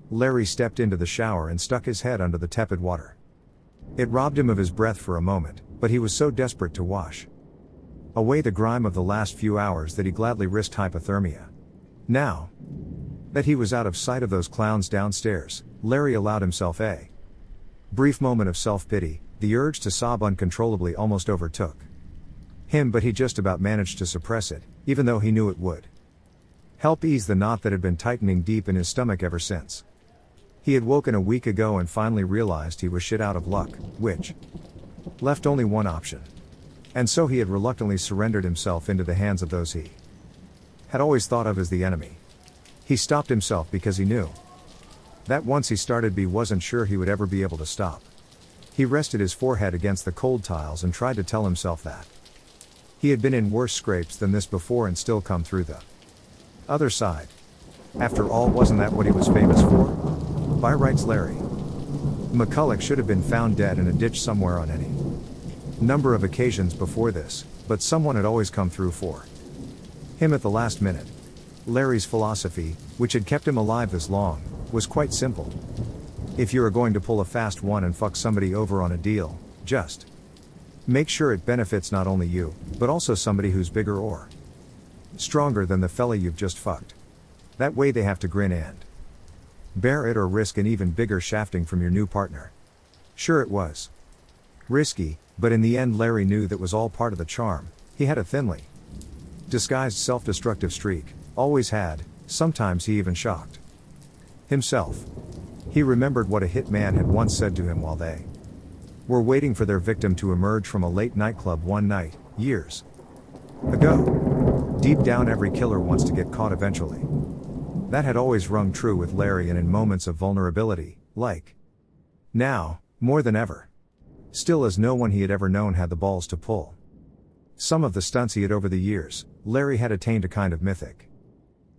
Larry stepped into the shower and stuck his head under the tepid water. It robbed him of his breath for a moment, but he was so desperate to wash away the grime of the last few hours that he gladly risked hypothermia. Now that he was out of sight of those clowns downstairs, Larry allowed himself a brief moment of self-pity. The urge to sob uncontrollably almost overtook him, but he just about managed to suppress it, even though he knew it would help ease the knot that had been tightening deep in his stomach ever since he had woken a week ago and finally realized he was shit out of luck, which left only one option. And so he had reluctantly surrendered himself into the hands of those he had always thought of as the enemy. He stopped himself because he knew that once he started, he wasn't sure he would ever be able to stop. He rested his forehead against the cold tiles and tried to tell himself that he had been in worse scrapes than this before and still come through the other side. After all, wasn't that what he was famous for? By rights, Larry McCulloch should have been found dead in a ditch somewhere on any number of occasions before this, but someone had always come through for him at the last minute. Larry's philosophy, which had kept him alive this long, was quite simple. If you are going to pull a fast one and fuck somebody over on a deal, just make sure it benefits not only you, but also somebody who's bigger or stronger than the fella you've just fucked. That way they have to grin and bear it or risk an even bigger shafting from your new partner. Sure, it was risky, but in the end Larry knew that was all part of the charm. He had a thinly disguised self-destructive streak, always had. Sometimes he even shocked himself. He remembered what a hitman had once said to him while they were waiting for their victim to emerge from a late nightclub one night, years ago. Deep down, every killer wants to get caught eventually. That had always rung true with Larry, and in moments of vulnerability, like now, more than ever. Still, as no one he had ever known had the balls to pull some of the stunts he had over the years, Larry had attained a kind of mythic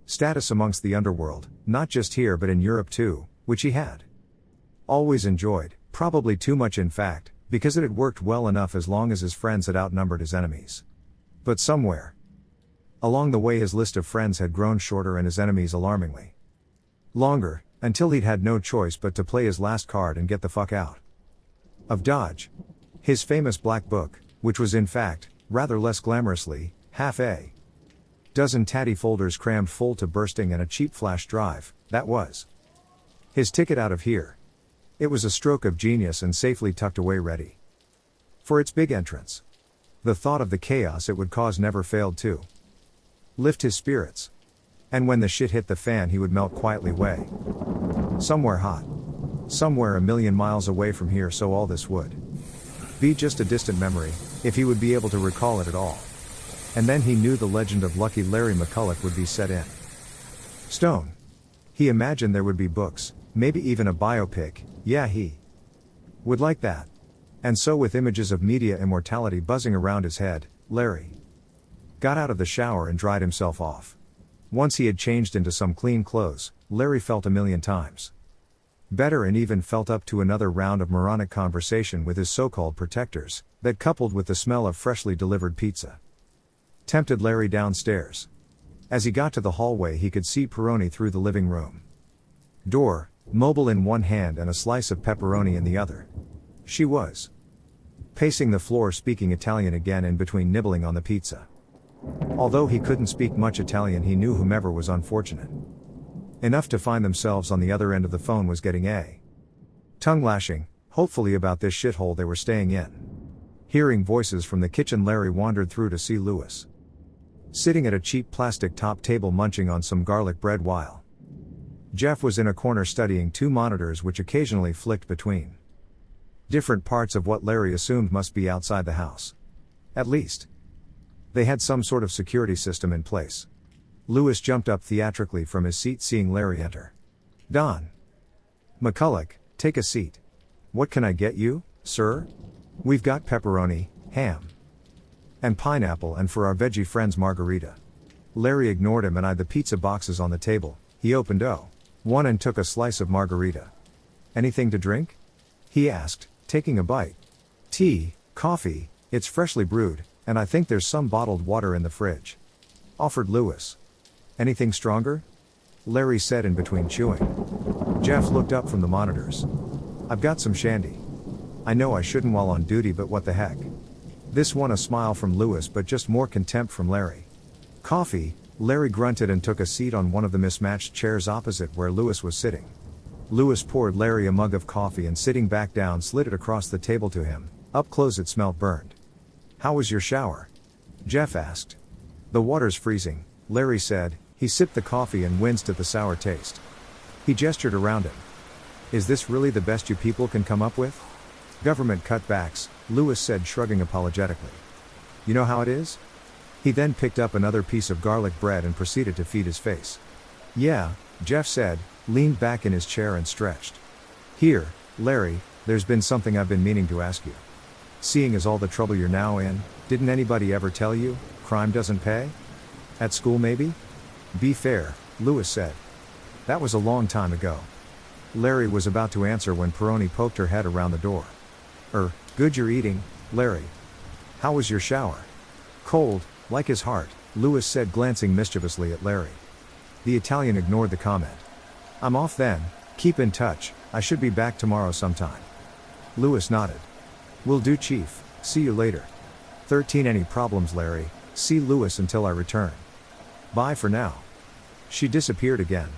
status amongst the underworld, not just here but in Europe too, which he had always enjoyed, probably too much in fact, because it had worked well enough as long as his friends had outnumbered his enemies. But somewhere along the way his list of friends had grown shorter and his enemies alarmingly longer, until he'd had no choice but to play his last card and get the fuck out of Dodge. His famous black book, which was in fact, rather less glamorously, half a dozen tatty folders crammed full to bursting and a cheap flash drive, that was his ticket out of here. It was a stroke of genius and safely tucked away ready for its big entrance. The thought of the chaos it would cause never failed to lift his spirits. And when the shit hit the fan, he would melt quietly away. Somewhere hot. Somewhere a million miles away from here, so all this would be just a distant memory, if he would be able to recall it at all. And then he knew the legend of Lucky Larry McCulloch would be set in stone. He imagined there would be books, maybe even a biopic. Yeah, he would like that. And so, with images of media immortality buzzing around his head, Larry got out of the shower and dried himself off. Once he had changed into some clean clothes, Larry felt a million times better, and even felt up to another round of moronic conversation with his so-called protectors, that, coupled with the smell of freshly delivered pizza, tempted Larry downstairs. As he got to the hallway, he could see Peroni through the living room door, mobile in one hand and a slice of pepperoni in the other. She was pacing the floor, speaking Italian again in between nibbling on the pizza. Although he couldn't speak much Italian, he knew whomever was unfortunate enough to find themselves on the other end of the phone was getting a tongue lashing, hopefully about this shithole they were staying in. Hearing voices from the kitchen, Larry wandered through to see Louis sitting at a cheap plastic top table munching on some garlic bread, while Jeff was in a corner studying two monitors which occasionally flicked between different parts of what Larry assumed must be outside the house. At least they had some sort of security system in place. Louis jumped up theatrically from his seat seeing Larry enter. "Don McCulloch, take a seat. What can I get you, sir? We've got pepperoni, ham, and pineapple, and for our veggie friends margarita." Larry ignored him and eyed the pizza boxes on the table. He opened one and took a slice of margarita. "Anything to drink?" he asked, taking a bite. "Tea, coffee, it's freshly brewed, and I think there's some bottled water in the fridge," offered Louis. "Anything stronger?" Larry said in between chewing. Jeff looked up from the monitors. I've got some shandy. I know I shouldn't while on duty, but what the heck. This won a smile from Lewis, but just more contempt from Larry. Coffee, Larry grunted and took a seat on one of the mismatched chairs opposite where Lewis was sitting. Lewis poured Larry a mug of coffee and sitting back down slid it across the table to him. Up close it smelt burned. How was your shower? Jeff asked. The water's freezing, Larry said. He sipped the coffee and winced at the sour taste. He gestured around him. Is this really the best you people can come up with? Government cutbacks, Lewis said, shrugging apologetically. You know how it is? He then picked up another piece of garlic bread and proceeded to feed his face. Yeah, Jeff said, leaned back in his chair and stretched. Here, Larry, there's been something I've been meaning to ask you. Seeing as all the trouble you're now in, didn't anybody ever tell you, crime doesn't pay? At school maybe? Be fair, Lewis said. That was a long time ago. Larry was about to answer when Peroni poked her head around the door. Good you're eating, Larry. How was your shower? Cold, like his heart, Lewis said, glancing mischievously at Larry. The Italian ignored the comment. I'm off then, keep in touch, I should be back tomorrow sometime. Lewis nodded. Will do, Chief, see you later. 13 Any problems, Larry, see Lewis until I return. Bye for now. She disappeared again.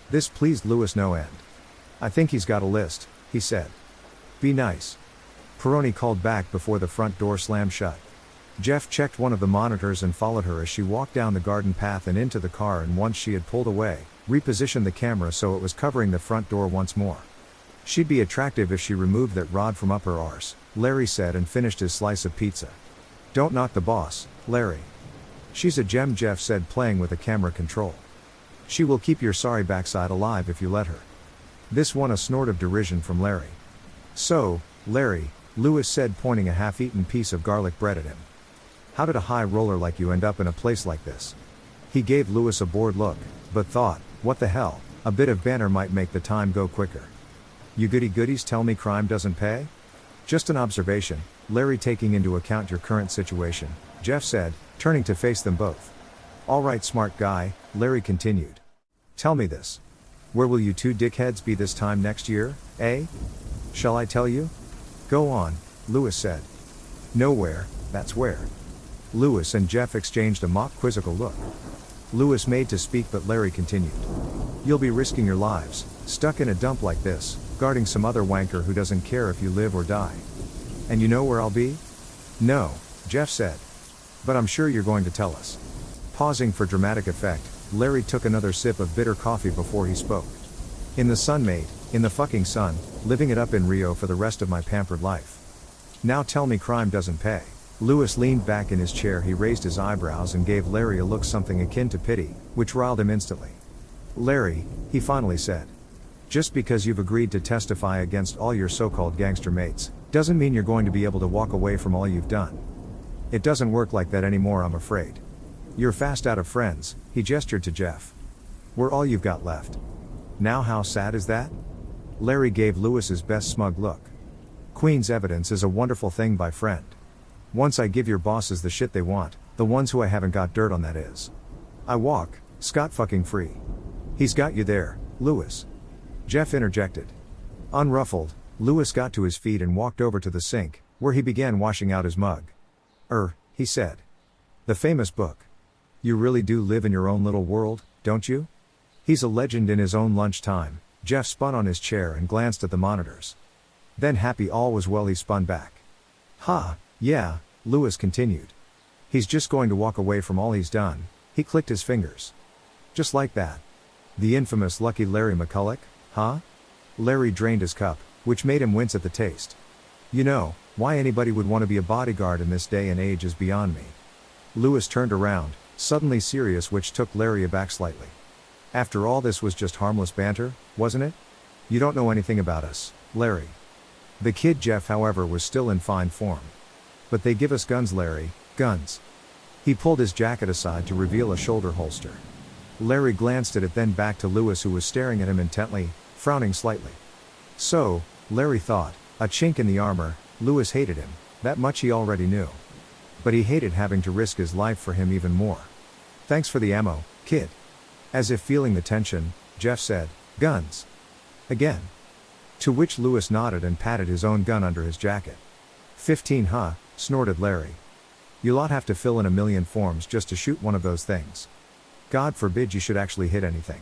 This pleased Lewis no end. I think he's got a list, he said. Be nice. Peroni called back before the front door slammed shut. Jeff checked one of the monitors and followed her as she walked down the garden path and into the car, and once she had pulled away, repositioned the camera so it was covering the front door once more. She'd be attractive if she removed that rod from up her arse, Larry said, and finished his slice of pizza. Don't knock the boss, Larry. She's a gem, Jeff said, playing with the camera control. She will keep your sorry backside alive if you let her. This won a snort of derision from Larry. So, Larry, Lewis said, pointing a half-eaten piece of garlic bread at him. How did a high roller like you end up in a place like this? He gave Lewis a bored look, but thought, what the hell, a bit of banter might make the time go quicker. You goody-goodies tell me crime doesn't pay? Just an observation, Larry, taking into account your current situation, Jeff said, turning to face them both. All right, smart guy, Larry continued. Tell me this. Where will you two dickheads be this time next year, eh? Shall I tell you? Go on, Lewis said. Nowhere, that's where. Lewis and Jeff exchanged a mock quizzical look. Lewis made to speak, but Larry continued. You'll be risking your lives, stuck in a dump like this, guarding some other wanker who doesn't care if you live or die. And you know where I'll be? No, Jeff said. But I'm sure you're going to tell us. Pausing for dramatic effect, Larry took another sip of bitter coffee before he spoke. In the sun, mate, in the fucking sun, living it up in Rio for the rest of my pampered life. Now tell me crime doesn't pay. Lewis leaned back in his chair. He raised his eyebrows and gave Larry a look something akin to pity, which riled him instantly. Larry, he finally said. Just because you've agreed to testify against all your so-called gangster mates, doesn't mean you're going to be able to walk away from all you've done. It doesn't work like that anymore, I'm afraid. You're fast out of friends, he gestured to Jeff. We're all you've got left. Now how sad is that? Larry gave Lewis his best smug look. Queen's evidence is a wonderful thing, my friend. Once I give your bosses the shit they want, the ones who I haven't got dirt on, that is. I walk, scot-fucking-free. He's got you there, Lewis. Jeff interjected. Unruffled, Lewis got to his feet and walked over to the sink, where he began washing out his mug. He said. The famous book. You really do live in your own little world, don't you? He's a legend in his own lunchtime. Jeff spun on his chair and glanced at the monitors. Then, happy all was well, he spun back. Yeah, Lewis continued. He's just going to walk away from all he's done. He clicked his fingers. Just like that. The infamous Lucky Larry McCulloch, huh? Larry drained his cup, which made him wince at the taste. You know, why anybody would want to be a bodyguard in this day and age is beyond me. Lewis turned around, suddenly serious, which took Larry aback slightly. After all, this was just harmless banter, wasn't it? You don't know anything about us, Larry. The kid Jeff, however, was still in fine form. But they give us guns, Larry, guns. He pulled his jacket aside to reveal a shoulder holster. Larry glanced at it, then back to Lewis, who was staring at him intently, frowning slightly. So, Larry thought, a chink in the armor. Lewis hated him, that much he already knew. But he hated having to risk his life for him even more. Thanks for the ammo, kid. As if feeling the tension, Jeff said, guns. Again. To which Lewis nodded and patted his own gun under his jacket. 15, huh? Snorted Larry. You lot have to fill in a million forms just to shoot one of those things. God forbid you should actually hit anything.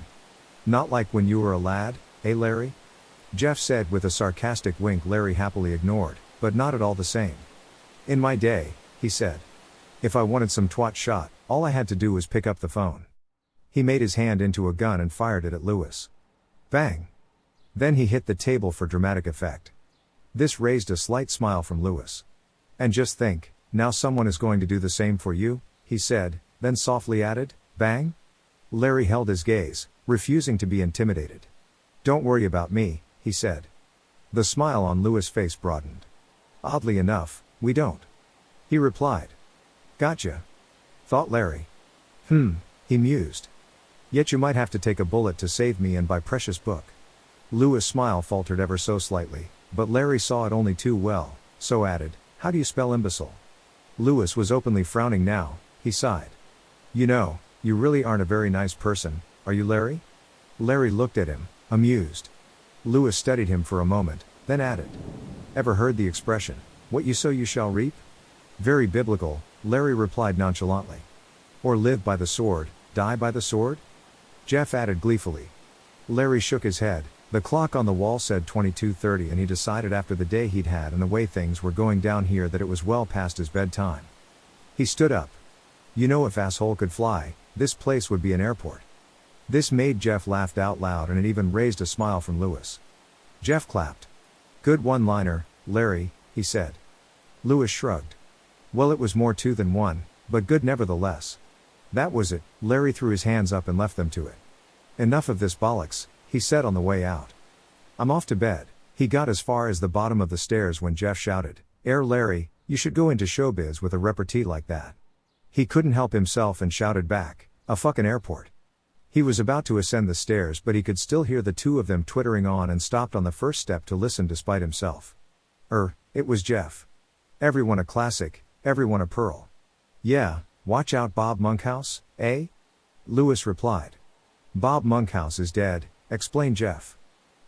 Not like when you were a lad, eh Larry? Jeff said with a sarcastic wink Larry happily ignored, but not at all the same. In my day, he said. If I wanted some twat shot, all I had to do was pick up the phone. He made his hand into a gun and fired it at Lewis. Bang! Then he hit the table for dramatic effect. This raised a slight smile from Lewis. And just think, now someone is going to do the same for you, he said, then softly added, bang? Larry held his gaze, refusing to be intimidated. Don't worry about me, he said. The smile on Lewis' face broadened. Oddly enough, we don't. He replied. Gotcha. Thought Larry. He mused. Yet you might have to take a bullet to save me and buy precious book. Lewis' smile faltered ever so slightly, but Larry saw it only too well, so added, how do you spell imbecile? Lewis was openly frowning now, he sighed. You know, you really aren't a very nice person, are you Larry? Larry looked at him, amused. Lewis studied him for a moment, then added. Ever heard the expression, what you sow you shall reap? Very biblical, Larry replied nonchalantly. Or live by the sword, die by the sword? Jeff added gleefully. Larry shook his head. The clock on the wall said 22:30 and he decided after the day he'd had and the way things were going down here that it was well past his bedtime. He stood up. You know, if asshole could fly, this place would be an airport. This made Jeff laugh out loud and it even raised a smile from Lewis. Jeff clapped. Good one-liner, Larry, he said. Lewis shrugged. Well, it was more two than one, but good nevertheless. That was it. Larry threw his hands up and left them to it. Enough of this bollocks, he said on the way out. I'm off to bed. He got as far as the bottom of the stairs when Jeff shouted, Larry, you should go into showbiz with a repartee like that. He couldn't help himself and shouted back, a fucking airport. He was about to ascend the stairs but he could still hear the two of them twittering on and stopped on the first step to listen despite himself. It was Jeff. Everyone a classic, everyone a pearl. Yeah, watch out Bob Monkhouse, eh? Lewis replied. Bob Monkhouse is dead, explained Jeff.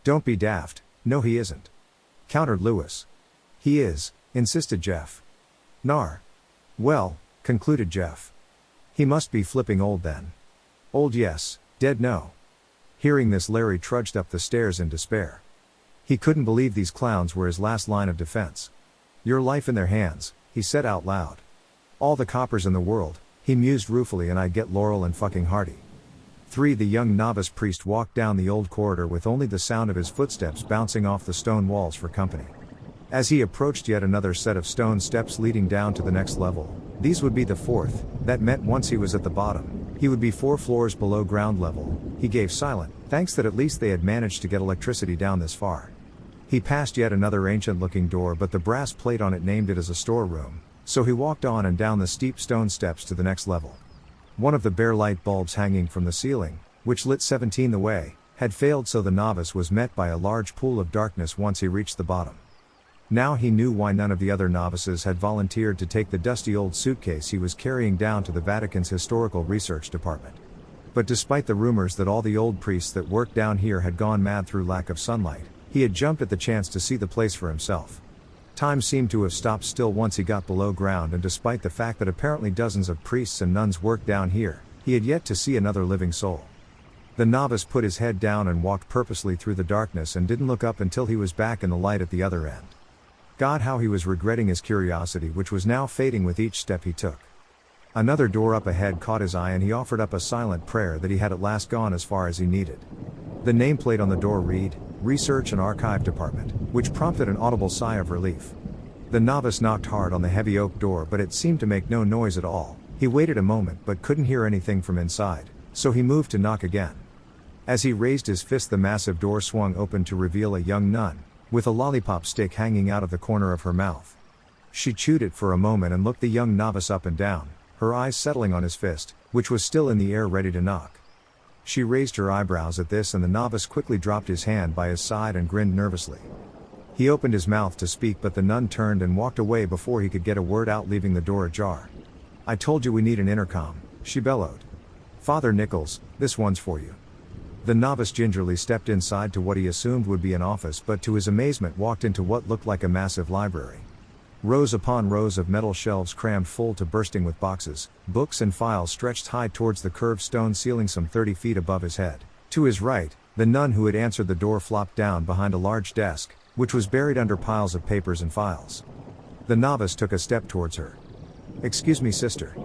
Don't be daft, no he isn't. Countered Lewis. He is, insisted Jeff. Nar. Well, concluded Jeff. He must be flipping old then. Old yes, dead no. Hearing this Larry trudged up the stairs in despair. He couldn't believe these clowns were his last line of defense. Your life in their hands, he said out loud. All the coppers in the world, he mused ruefully, and I'd get Laurel and fucking Hardy. 3. The young novice priest walked down the old corridor with only the sound of his footsteps bouncing off the stone walls for company. As he approached yet another set of stone steps leading down to the next level, these would be the fourth, that meant once he was at the bottom, he would be 4 floors below ground level. He gave silent thanks that at least they had managed to get electricity down this far. He passed yet another ancient-looking door, but the brass plate on it named it as a storeroom, so he walked on and down the steep stone steps to the next level. One of the bare light bulbs hanging from the ceiling, which lit 17 the way, had failed, so the novice was met by a large pool of darkness once he reached the bottom. Now he knew why none of the other novices had volunteered to take the dusty old suitcase he was carrying down to the Vatican's Historical Research Department. But despite the rumors that all the old priests that worked down here had gone mad through lack of sunlight, he had jumped at the chance to see the place for himself. Time seemed to have stopped still once he got below ground, and despite the fact that apparently dozens of priests and nuns worked down here, he had yet to see another living soul. The novice put his head down and walked purposely through the darkness and didn't look up until he was back in the light at the other end. God, how he was regretting his curiosity, which was now fading with each step he took. Another door up ahead caught his eye and he offered up a silent prayer that he had at last gone as far as he needed. The nameplate on the door read, Research and Archive Department, which prompted an audible sigh of relief. The novice knocked hard on the heavy oak door, but it seemed to make no noise at all. He waited a moment but couldn't hear anything from inside, so he moved to knock again. As he raised his fist, the massive door swung open to reveal a young nun, with a lollipop stick hanging out of the corner of her mouth. She chewed it for a moment and looked the young novice up and down, her eyes settling on his fist, which was still in the air ready to knock. She raised her eyebrows at this, and the novice quickly dropped his hand by his side and grinned nervously. He opened his mouth to speak, but the nun turned and walked away before he could get a word out, leaving the door ajar. I told you we need an intercom, she bellowed. Father Nichols, this one's for you. The novice gingerly stepped inside to what he assumed would be an office, but to his amazement walked into what looked like a massive library. Rows upon rows of metal shelves crammed full to bursting with boxes, books and files stretched high towards the curved stone ceiling some 30 feet above his head. To his right, the nun who had answered the door flopped down behind a large desk, which was buried under piles of papers and files. The novice took a step towards her. "Excuse me, sister."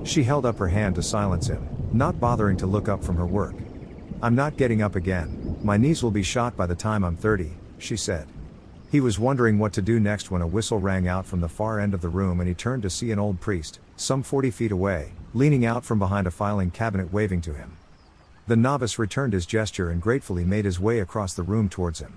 She held up her hand to silence him, not bothering to look up from her work. "I'm not getting up again, my knees will be shot by the time I'm 30, she said. He was wondering what to do next when a whistle rang out from the far end of the room and he turned to see an old priest, some 40 feet away, leaning out from behind a filing cabinet waving to him. The novice returned his gesture and gratefully made his way across the room towards him.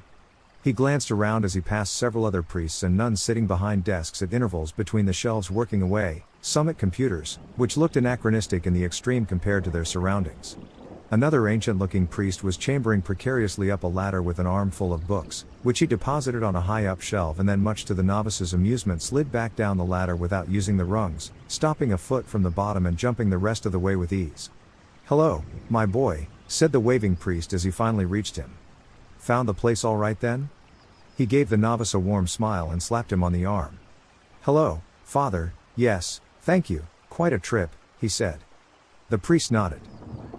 He glanced around as he passed several other priests and nuns sitting behind desks at intervals between the shelves working away, some at computers, which looked anachronistic in the extreme compared to their surroundings. Another ancient-looking priest was chambering precariously up a ladder with an armful of books, which he deposited on a high-up shelf and then, much to the novice's amusement, slid back down the ladder without using the rungs, stopping a foot from the bottom and jumping the rest of the way with ease. "Hello, my boy," said the waving priest as he finally reached him. "Found the place all right then?" He gave the novice a warm smile and slapped him on the arm. "Hello, Father, yes, thank you, quite a trip," he said. The priest nodded.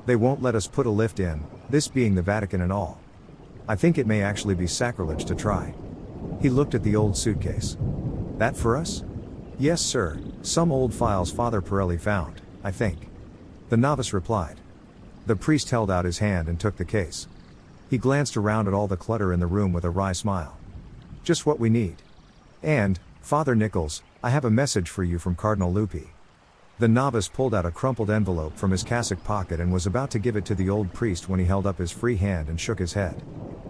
"They won't let us put a lift in, this being the Vatican and all. I think it may actually be sacrilege to try." He looked at the old suitcase. "That for us?" "Yes, sir, some old files Father Pirelli found, I think." The novice replied. The priest held out his hand and took the case. He glanced around at all the clutter in the room with a wry smile. "Just what we need. And, Father Nichols, I have a message for you from Cardinal Lupi." The novice pulled out a crumpled envelope from his cassock pocket and was about to give it to the old priest when he held up his free hand and shook his head.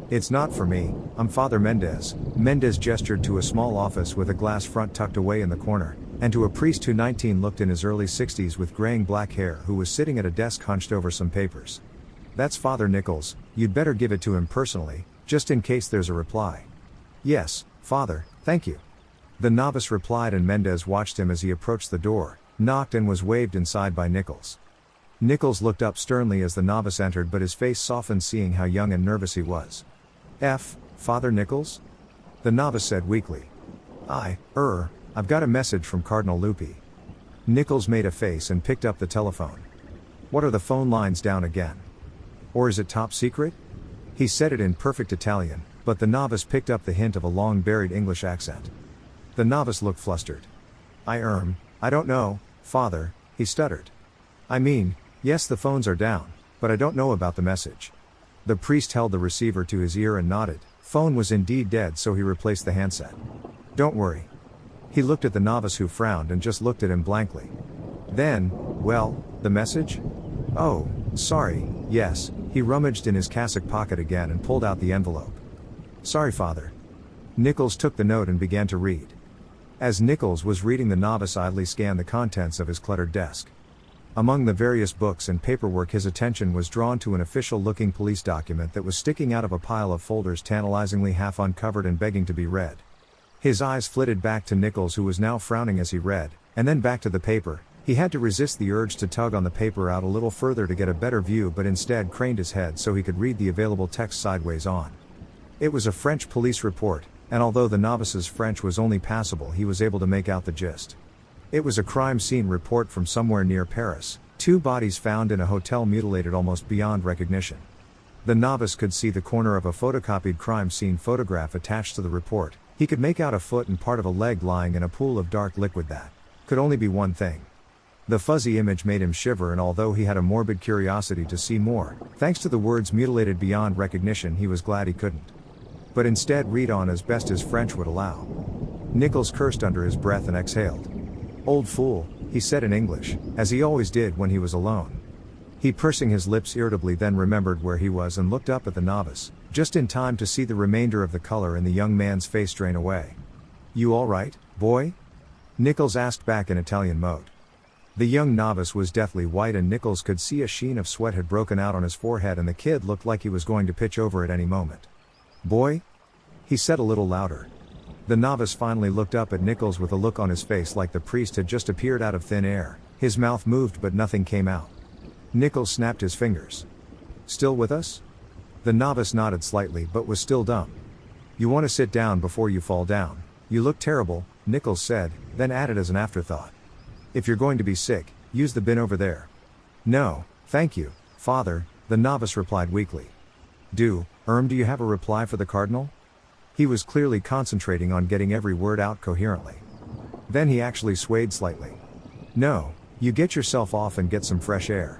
"It's not for me, I'm Father Mendez." Mendez gestured to a small office with a glass front tucked away in the corner, and to a priest who 19 looked in his early 60s with graying black hair who was sitting at a desk hunched over some papers. "That's Father Nichols, you'd better give it to him personally, just in case there's a reply." "Yes, Father, thank you." The novice replied and Mendez watched him as he approached the door, knocked and was waved inside by Nichols. Nichols looked up sternly as the novice entered, but his face softened seeing how young and nervous he was. "Father Nichols?" The novice said weakly. I've got a message from Cardinal Lupi." Nichols made a face and picked up the telephone. "What are the phone lines down again? Or is it top secret?" He said it in perfect Italian, but the novice picked up the hint of a long-buried English accent. The novice looked flustered. I don't know, Father," he stuttered. "I mean, yes, the phones are down, but I don't know about the message." The priest held the receiver to his ear and nodded. Phone was indeed dead, so he replaced the handset. "Don't worry." He looked at the novice who frowned and just looked at him blankly. Then, "Well, the message? Oh, sorry, yes." He rummaged in his cassock pocket again and pulled out the envelope. "Sorry, Father." Nichols took the note and began to read. As Nichols was reading, the novice idly scanned the contents of his cluttered desk. Among the various books and paperwork, his attention was drawn to an official-looking police document that was sticking out of a pile of folders, tantalizingly half uncovered and begging to be read. His eyes flitted back to Nichols, who was now frowning as he read, and then back to the paper. He had to resist the urge to tug on the paper out a little further to get a better view, but instead craned his head so he could read the available text sideways on. It was a French police report, and although the novice's French was only passable, he was able to make out the gist. It was a crime scene report from somewhere near Paris. 2 bodies found in a hotel, mutilated almost beyond recognition. The novice could see the corner of a photocopied crime scene photograph attached to the report. He could make out a foot and part of a leg lying in a pool of dark liquid. That could only be one thing. The fuzzy image made him shiver, and although he had a morbid curiosity to see more, thanks to the words "mutilated beyond recognition," he was glad he couldn't. But instead read on as best his French would allow. Nichols cursed under his breath and exhaled. "Old fool," he said in English, as he always did when he was alone. He pursing his lips irritably then remembered where he was and looked up at the novice, just in time to see the remainder of the color in the young man's face drain away. "You all right, boy?" Nichols asked back in Italian mode. The young novice was deathly white, and Nichols could see a sheen of sweat had broken out on his forehead, and the kid looked like he was going to pitch over at any moment. "Boy?" he said a little louder. The novice finally looked up at Nichols with a look on his face like the priest had just appeared out of thin air. His mouth moved but nothing came out. Nichols snapped his fingers. "Still with us?" The novice nodded slightly but was still dumb. You want to sit down before you fall down. You look terrible, Nichols said, then added as an afterthought. If you're going to be sick, use the bin over there. No, thank you, Father, the novice replied weakly. Do you have a reply for the cardinal? He was clearly concentrating on getting every word out coherently. Then he actually swayed slightly. No, you get yourself off and get some fresh air.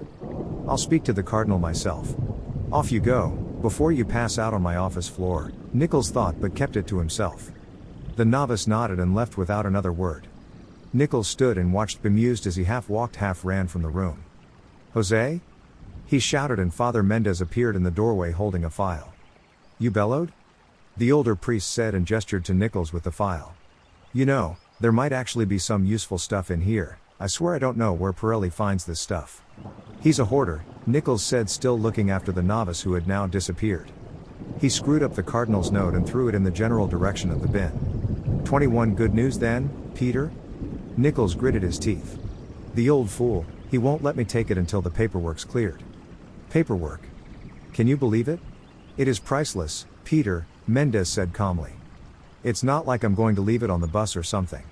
I'll speak to the cardinal myself. Off you go, before you pass out on my office floor, Nichols thought but kept it to himself. The novice nodded and left without another word. Nichols stood and watched bemused as he half walked half ran from the room. Jose? He shouted and Father Mendez appeared in the doorway holding a file. You bellowed? The older priest said and gestured to Nichols with the file. You know, there might actually be some useful stuff in here. I swear I don't know where Pirelli finds this stuff. He's a hoarder, Nichols said, still looking after the novice who had now disappeared. He screwed up the cardinal's note and threw it in the general direction of the bin. 21 good news then, Peter? Nichols gritted his teeth. The old fool, he won't let me take it until the paperwork's cleared. Paperwork? Can you believe it? It is priceless, Peter, Mendez said calmly. It's not like I'm going to leave it on the bus or something.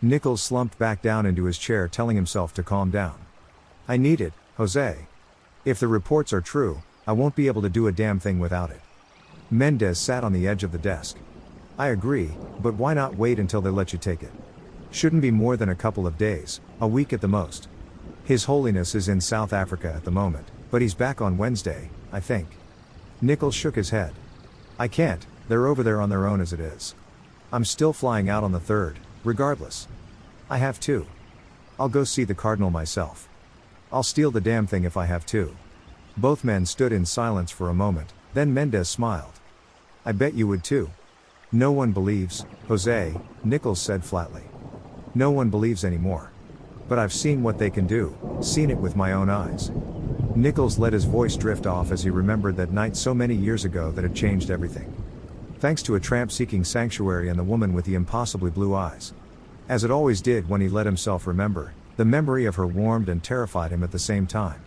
Nichols slumped back down into his chair, telling himself to calm down. I need it, Jose. If the reports are true, I won't be able to do a damn thing without it. Mendez sat on the edge of the desk. I agree, but why not wait until they let you take it? Shouldn't be more than a couple of days, a week at the most. His Holiness is in South Africa at the moment, but he's back on Wednesday, I think. Nichols shook his head. I can't, they're over there on their own as it is. I'm still flying out on the 3rd, regardless. I have to. I'll go see the cardinal myself. I'll steal the damn thing if I have to. Both men stood in silence for a moment, then Mendez smiled. I bet you would too. No one believes, Jose, Nichols said flatly. No one believes anymore. But I've seen what they can do, seen it with my own eyes. Nichols let his voice drift off as he remembered that night so many years ago that had changed everything. Thanks to a tramp seeking sanctuary and the woman with the impossibly blue eyes. As it always did when he let himself remember, the memory of her warmed and terrified him at the same time.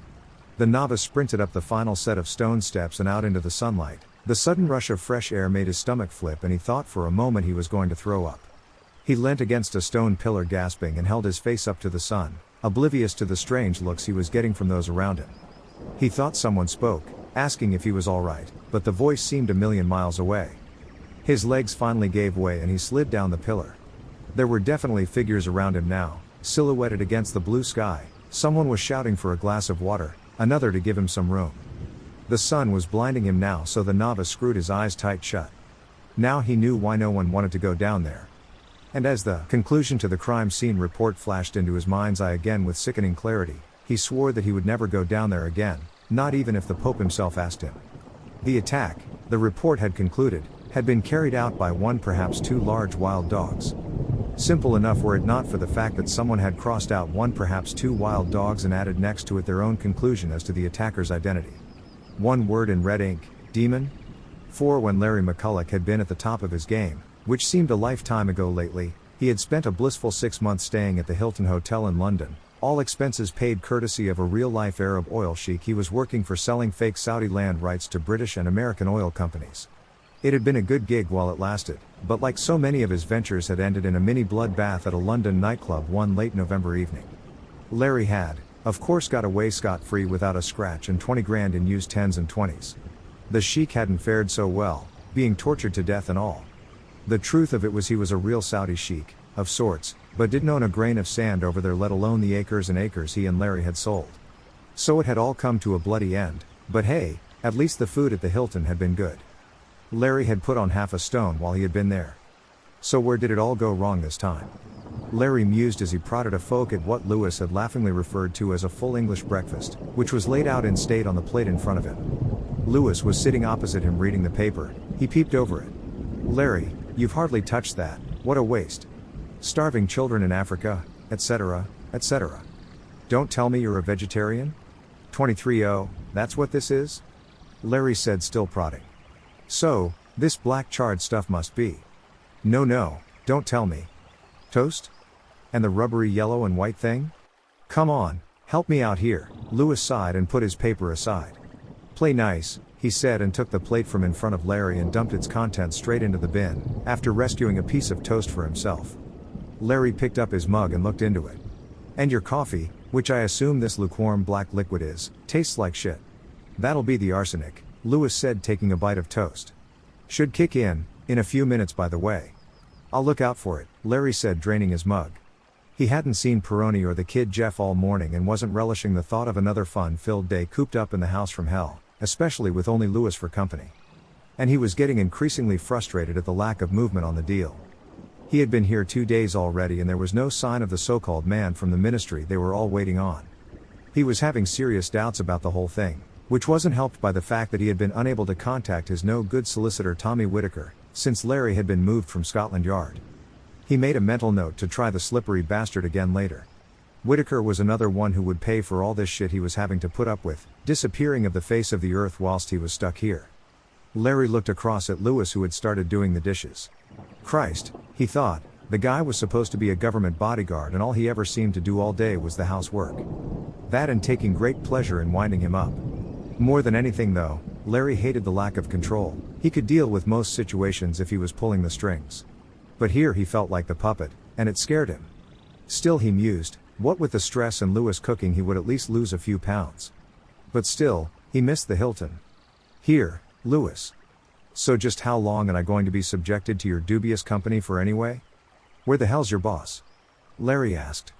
The novice sprinted up the final set of stone steps and out into the sunlight. The sudden rush of fresh air made his stomach flip and he thought for a moment he was going to throw up. He leant against a stone pillar gasping and held his face up to the sun, oblivious to the strange looks he was getting from those around him. He thought someone spoke, asking if he was all right, but the voice seemed a million miles away. His legs finally gave way and he slid down the pillar. There were definitely figures around him now, silhouetted against the blue sky. Someone was shouting for a glass of water, another to give him some room. The sun was blinding him now, so the novice screwed his eyes tight shut. Now he knew why no one wanted to go down there. And as the conclusion to the crime scene report flashed into his mind's eye again with sickening clarity, he swore that he would never go down there again, not even if the Pope himself asked him. The attack, the report had concluded, had been carried out by one, perhaps two large wild dogs. Simple enough were it not for the fact that someone had crossed out one, perhaps two wild dogs and added next to it their own conclusion as to the attacker's identity. One word in red ink, demon? For when Larry McCulloch had been at the top of his game, which seemed a lifetime ago lately, he had spent a blissful 6 months staying at the Hilton Hotel in London, all expenses paid courtesy of a real-life Arab oil sheik he was working for, selling fake Saudi land rights to British and American oil companies. It had been a good gig while it lasted, but like so many of his ventures had ended in a mini bloodbath at a London nightclub one late November evening. Larry had, of course, got away scot-free without a scratch and 20 grand in used 10s and 20s. The sheik hadn't fared so well, being tortured to death and all. The truth of it was he was a real Saudi sheik, of sorts, but didn't own a grain of sand over there, let alone the acres and acres he and Larry had sold. So it had all come to a bloody end, but hey, at least the food at the Hilton had been good. Larry had put on half a stone while he had been there. So where did it all go wrong this time? Larry mused as he prodded a fork at what Lewis had laughingly referred to as a full English breakfast, which was laid out in state on the plate in front of him. Lewis was sitting opposite him reading the paper. He peeped over it. Larry, you've hardly touched that, what a waste. Starving children in Africa, etc., etc. Don't tell me you're a vegetarian? 23-0, that's what this is? Larry said, still prodding. So, this black charred stuff must be. No, don't tell me. Toast? And the rubbery yellow and white thing? Come on, help me out here, Lewis sighed and put his paper aside. Play nice, he said and took the plate from in front of Larry and dumped its contents straight into the bin, after rescuing a piece of toast for himself. Larry picked up his mug and looked into it. And your coffee, which I assume this lukewarm black liquid is, tastes like shit. That'll be the arsenic, Lewis said, taking a bite of toast. Should kick in a few minutes by the way. I'll look out for it, Larry said, draining his mug. He hadn't seen Peroni or the kid Jeff all morning and wasn't relishing the thought of another fun-filled day cooped up in the house from hell, especially with only Lewis for company. And he was getting increasingly frustrated at the lack of movement on the deal. He had been here 2 days already and there was no sign of the so-called man from the ministry they were all waiting on. He was having serious doubts about the whole thing, which wasn't helped by the fact that he had been unable to contact his no-good solicitor Tommy Whitaker, since Larry had been moved from Scotland Yard. He made a mental note to try the slippery bastard again later. Whitaker was another one who would pay for all this shit he was having to put up with, disappearing of the face of the earth whilst he was stuck here. Larry looked across at Lewis, who had started doing the dishes. Christ, he thought, the guy was supposed to be a government bodyguard and all he ever seemed to do all day was the housework. That and taking great pleasure in winding him up. More than anything though, Larry hated the lack of control. He could deal with most situations if he was pulling the strings. But here he felt like the puppet, and it scared him. Still, he mused, what with the stress and Lewis cooking he would at least lose a few pounds. But still, he missed the Hilton. Here, Lewis. So just how long am I going to be subjected to your dubious company for anyway? Where the hell's your boss? Larry asked.